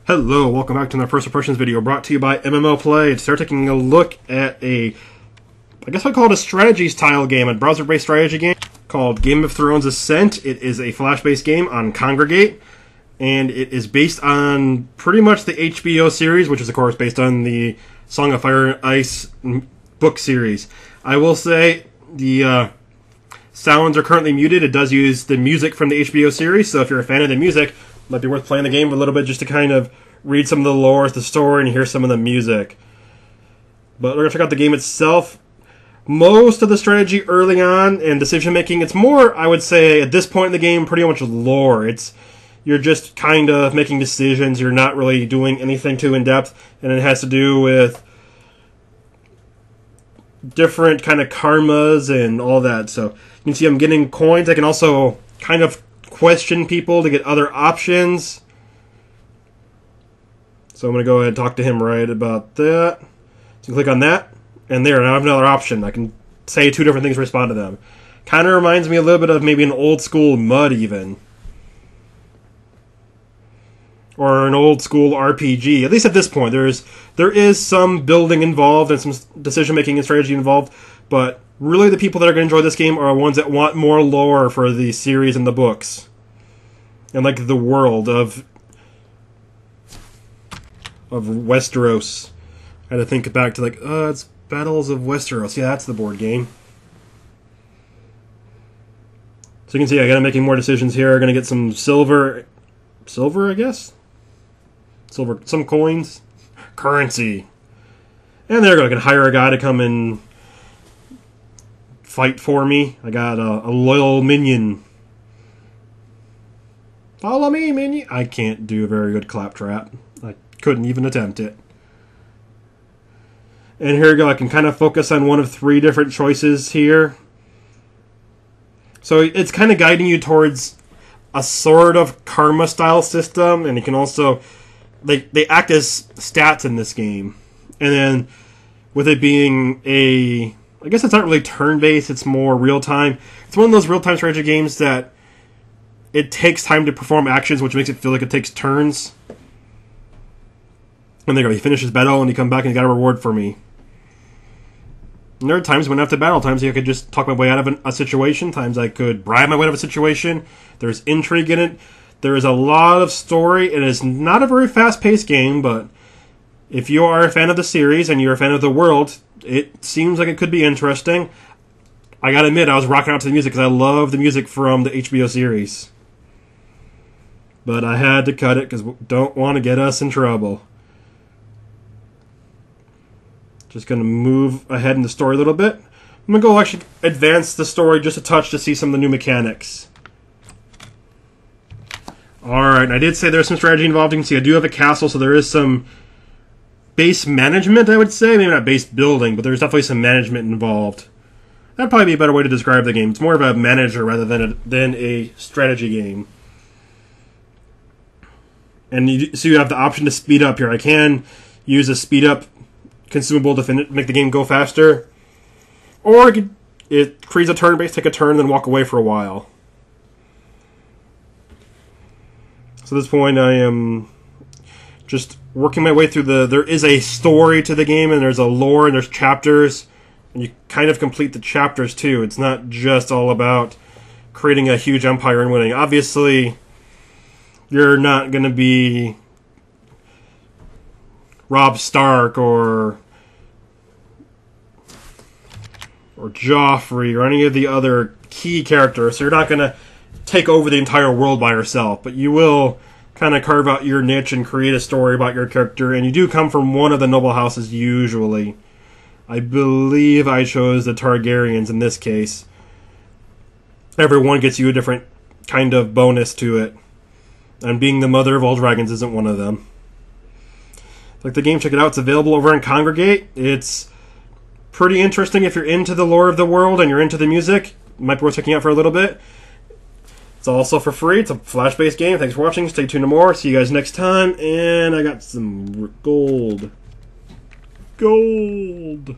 Hello, welcome back to my first impressions video brought to you by MMO Play. Today we're taking a look at I guess I'd call it a strategy style game, a browser-based strategy game called Game of Thrones Ascent. It is a flash-based game on Kongregate, and it is based on pretty much the HBO series, which is of course based on the Song of Fire and Ice book series. I will say the sounds are currently muted. It does use the music from the HBO series, so if you're a fan of the music, it might be worth playing the game a little bit just to kind of read some of the lore, the story, and hear some of the music. But we're going to check out the game itself. Most of the strategy early on and decision making, it's more, I would say, at this point in the game, pretty much lore. You're just kind of making decisions. You're not really doing anything too in-depth, and it has to do with different kind of karmas and all that. So you can see I'm getting coins. I can also kind of question people to get other options. So I'm going to go ahead and talk to him right about that. So you click on that, and there, now I have another option. I can say two different things to respond to them. Kind of reminds me a little bit of maybe an old school MUD even. Or an old school RPG. At least at this point, there is some building involved and some decision making and strategy involved, but really the people that are going to enjoy this game are ones that want more lore for the series and the books. And like the world of Westeros. I had to think back to like, it's Battles of Westeros. Yeah, that's the board game. So you can see I got to making more decisions here. I'm going to get some silver, I guess? Silver, some coins. Currency. And there we go. I can hire a guy to come and fight for me. I got a loyal minion. Follow me, minion. I can't do a very good claptrap. I couldn't even attempt it. And here we go. I can kind of focus on one of three different choices here. So it's kind of guiding you towards a sort of karma style system, and you can also they act as stats in this game. And then with it being I guess it's not really turn-based, it's more real-time. It's one of those real-time strategy games that it takes time to perform actions, which makes it feel like it takes turns. And there you go, he finishes battle and he comes back and he got a reward for me. And there are times when after battle, times I could just talk my way out of a situation, times I could bribe my way out of a situation. There's intrigue in it. There is a lot of story. It is not a very fast-paced game, but if you are a fan of the series and you're a fan of the world, it seems like it could be interesting. I gotta admit, I was rocking out to the music because I love the music from the HBO series. But I had to cut it because we don't want to get us in trouble. Just going to move ahead in the story a little bit. I'm going to go actually advance the story just a touch to see some of the new mechanics. Alright, and I did say there's some strategy involved. You can see I do have a castle, so there is some base management, I would say. Maybe not base building, but there's definitely some management involved. That'd probably be a better way to describe the game. It's more of a manager rather than a strategy game. And so you have the option to speed up here. I can use a speed up consumable to make the game go faster. Or it creates a turn base, take a turn, and then walk away for a while. So at this point I am just working my way through there is a story to the game, and there's a lore, and there's chapters. And you kind of complete the chapters too. It's not just all about creating a huge empire and winning. Obviously, you're not going to be Robb Stark or Joffrey or any of the other key characters. So you're not going to take over the entire world by yourself, but you will kind of carve out your niche and create a story about your character. And you do come from one of the noble houses usually. I believe I chose the Targaryens in this case. Everyone gets you a different kind of bonus to it. And being the mother of all dragons isn't one of them. Like the game, check it out. It's available over on Kongregate. It's pretty interesting if you're into the lore of the world and you're into the music. It might be worth checking out for a little bit. It's also for free. It's a flash-based game. Thanks for watching. Stay tuned to more. See you guys next time. And I got some gold. Gold!